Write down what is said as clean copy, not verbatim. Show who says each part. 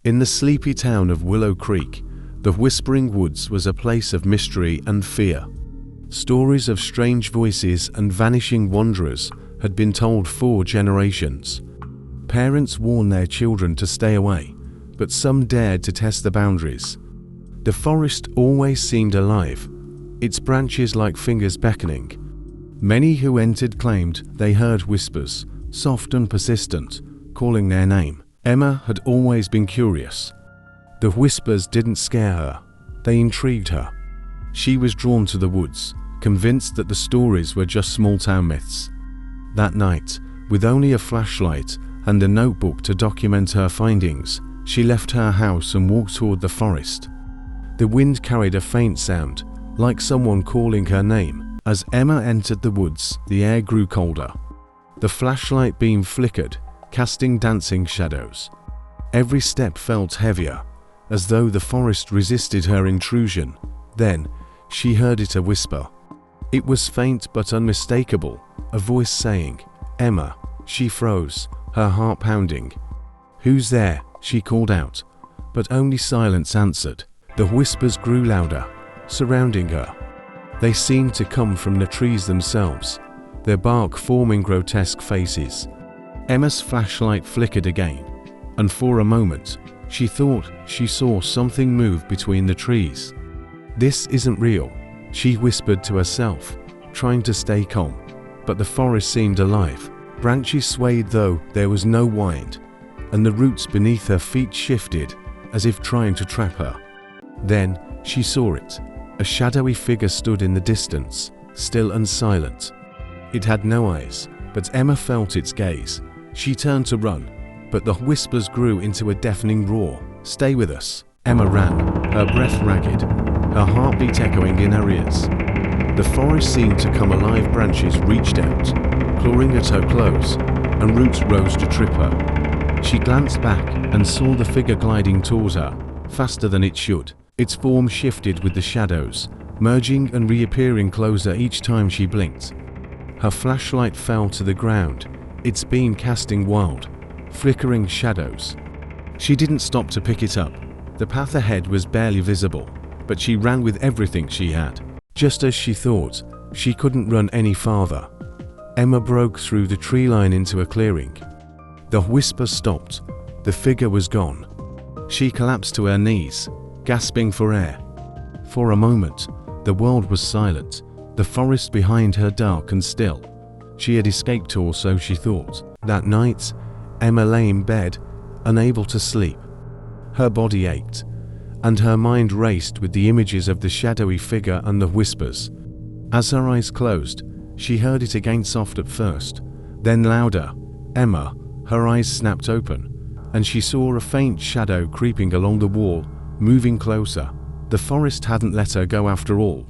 Speaker 1: In the sleepy town of Willow Creek, the Whispering Woods was a place of mystery and fear. Stories of strange voices and vanishing wanderers had been told for generations. Parents warned their children to stay away, but some dared to test the boundaries. The forest always seemed alive, its branches like fingers beckoning. Many who entered claimed they heard whispers, soft and persistent, calling their name. Emma had always been curious. The whispers didn't scare her, they intrigued her. She was drawn to the woods, convinced that the stories were just small-town myths. That night, with only a flashlight and a notebook to document her findings, she left her house and walked toward the forest. The wind carried a faint sound, like someone calling her name. As Emma entered the woods, the air grew colder. The flashlight beam flickered, casting dancing shadows. Every step felt heavier, as though the forest resisted her intrusion. Then, she heard it, a whisper. It was faint but unmistakable, a voice saying, "Emma." She froze, her heart pounding. "Who's there?" she called out, but only silence answered. The whispers grew louder, surrounding her. They seemed to come from the trees themselves, their bark forming grotesque faces. Emma's flashlight flickered again, and for a moment, she thought she saw something move between the trees. "This isn't real," she whispered to herself, trying to stay calm, but the forest seemed alive. Branches swayed though there was no wind, and the roots beneath her feet shifted, as if trying to trap her. Then, she saw it. A shadowy figure stood in the distance, still and silent. It had no eyes, but Emma felt its gaze. She turned to run, but the whispers grew into a deafening roar. "Stay with us." Emma ran, her breath ragged, her heartbeat echoing in her ears. The forest seemed to come alive. Branches reached out, clawing at her clothes, and roots rose to trip her. She glanced back and saw the figure gliding towards her, faster than it should. Its form shifted with the shadows, merging and reappearing closer each time she blinked. Her flashlight fell to the ground, its beam casting wild, flickering shadows. She didn't stop to pick it up. The path ahead was barely visible, but she ran with everything she had. Just as she thought, she couldn't run any farther. Emma broke through the tree line into a clearing. The whisper stopped. The figure was gone. She collapsed to her knees, gasping for air. For a moment, the world was silent, the forest behind her dark and still. She had escaped, or so she thought. That night, Emma lay in bed, unable to sleep. Her body ached, and her mind raced with the images of the shadowy figure and the whispers. As her eyes closed, she heard it again, soft at first, then louder. "Emma." Her eyes snapped open, and she saw a faint shadow creeping along the wall, moving closer. The forest hadn't let her go after all.